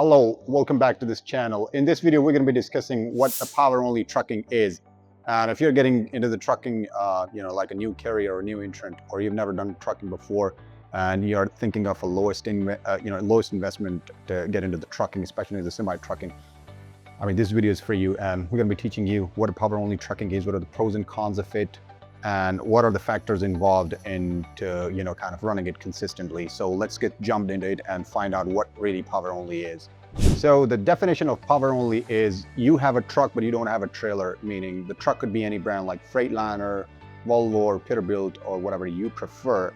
Hello, welcome back to this channel. In this video, we're going to be discussing what a power-only trucking is. And if you're getting into the trucking, like a new carrier or a new entrant, or you've never done trucking before, and you're thinking of a lowest investment to get into the trucking, especially the semi-trucking, I mean, this video is for you. And we're going to be teaching you what a power-only trucking is, what are the pros and cons of it, and what are the factors involved into kind of running it consistently. So let's get jumped into it and find out what really power only is. So the definition of power only is you have a truck but you don't have a trailer, meaning the truck could be any brand like Freightliner, Volvo, or Peterbilt, or whatever you prefer.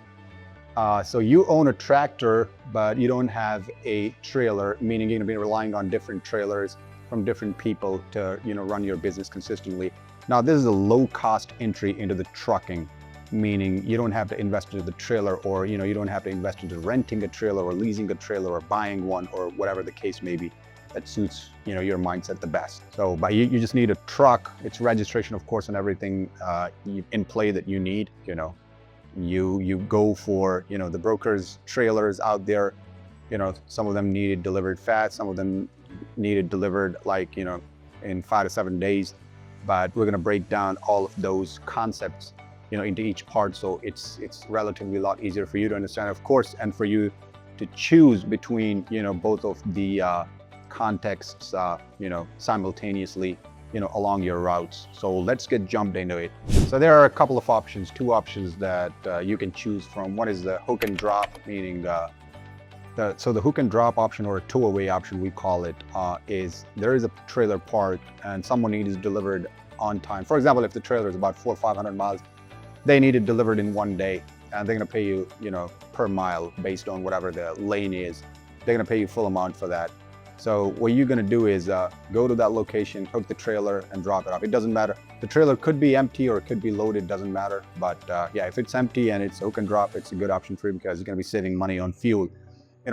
So you own a tractor but you don't have a trailer, meaning you're going to be relying on different trailers from different people to run your business consistently. Now, this is a low-cost entry into the trucking, meaning you don't have to invest into the trailer, or you don't have to invest into renting a trailer or leasing a trailer or buying one, or whatever the case may be that suits your mindset the best. So, but you just need a truck, its registration, of course, and everything in play that you need. You go for the brokers' trailers out there. Some of them need it delivered fast, some of them need it delivered in 5 to 7 days. But we're going to break down all of those concepts, into each part, so it's relatively a lot easier for you to understand, of course, and for you to choose between both of the contexts, simultaneously, along your routes. So let's get jumped into it. So there are a couple of options, two options that you can choose from. One is the hook and drop, meaning so the hook and drop option, or a tow-away option we call it, is there is a trailer parked and someone needs it delivered on time. For example, if the trailer is about 400 or 500 miles, they need it delivered in 1 day, and they're going to pay you, per mile based on whatever the lane is. They're going to pay you full amount for that. So what you're going to do is go to that location, hook the trailer, and drop it off. It doesn't matter. The trailer could be empty or it could be loaded, doesn't matter. But yeah, if it's empty and it's hook and drop, it's a good option for you because you're going to be saving money on fuel,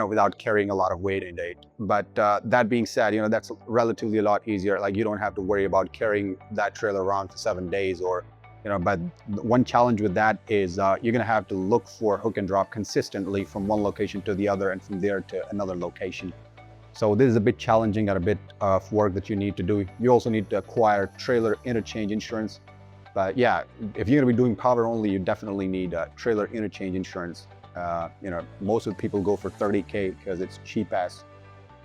without carrying a lot of weight in it. But that being said, that's relatively a lot easier. Like, you don't have to worry about carrying that trailer around for 7 days, or, but one challenge with that is you're gonna have to look for hook and drop consistently from one location to the other and from there to another location. So this is a bit challenging and a bit of work that you need to do. You also need to acquire trailer interchange insurance. But yeah, if you're gonna be doing power only, you definitely need trailer interchange insurance. Most of the people go for 30K because it's cheap as.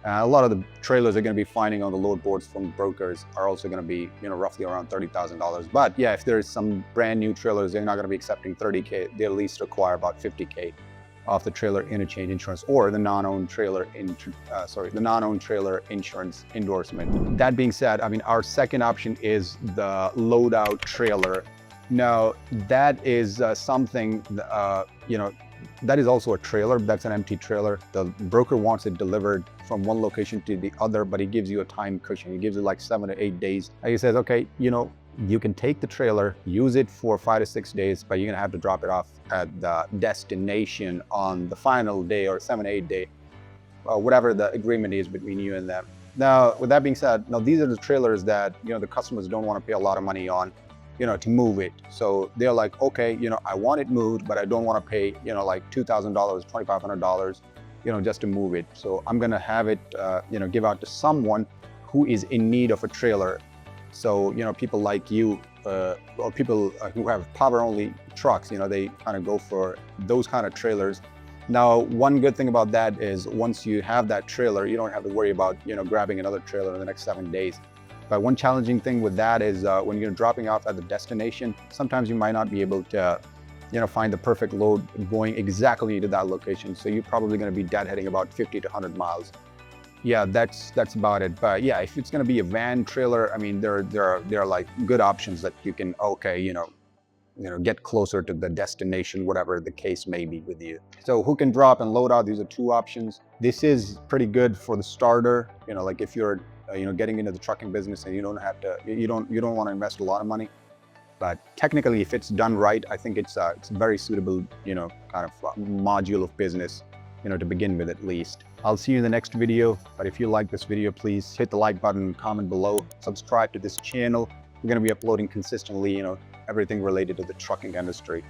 A lot of the trailers are going to be finding on the load boards from brokers are also going to be, roughly around $30,000. But yeah, if there's some brand new trailers, they're not going to be accepting 30K. They at least require about 50K of the trailer interchange insurance, or the non-owned trailer insurance endorsement. That being said, I mean, our second option is the load-out trailer. Now, that is something, that is also a trailer. That's an empty trailer. The broker wants it delivered from one location to the other, but he gives you a time cushion. He gives you like 7 to 8 days. And he says, okay, you can take the trailer, use it for 5 to 6 days, but you're gonna have to drop it off at the destination on the final day, or 7 to 8 day, whatever the agreement is between you and them. Now, with that being said, now these are the trailers that the customers don't want to pay a lot of money on, to move it. So they're like, okay, I want it moved, but I don't want to pay, like $2,000, $2,500, just to move it. So I'm going to have it, give out to someone who is in need of a trailer. So, people like you, or people who have power only trucks, they kind of go for those kind of trailers. Now, one good thing about that is once you have that trailer, you don't have to worry about, grabbing another trailer in the next 7 days. But one challenging thing with that is when you're dropping off at the destination, sometimes you might not be able to, find the perfect load going exactly to that location. So you're probably going to be deadheading about 50 to 100 miles. Yeah, that's about it. But yeah, if it's going to be a van trailer, I mean, there are like good options that you can, get closer to the destination, whatever the case may be with you. So hook and drop and load out, these are two options. This is pretty good for the starter. Like if you're getting into the trucking business and you don't want to invest a lot of money. But technically, if it's done right, I think it's very suitable, kind of module of business, to begin with at least. I'll see you in the next video. But if you like this video, please hit the like button, comment below, subscribe to this channel. We're going to be uploading consistently, everything related to the trucking industry.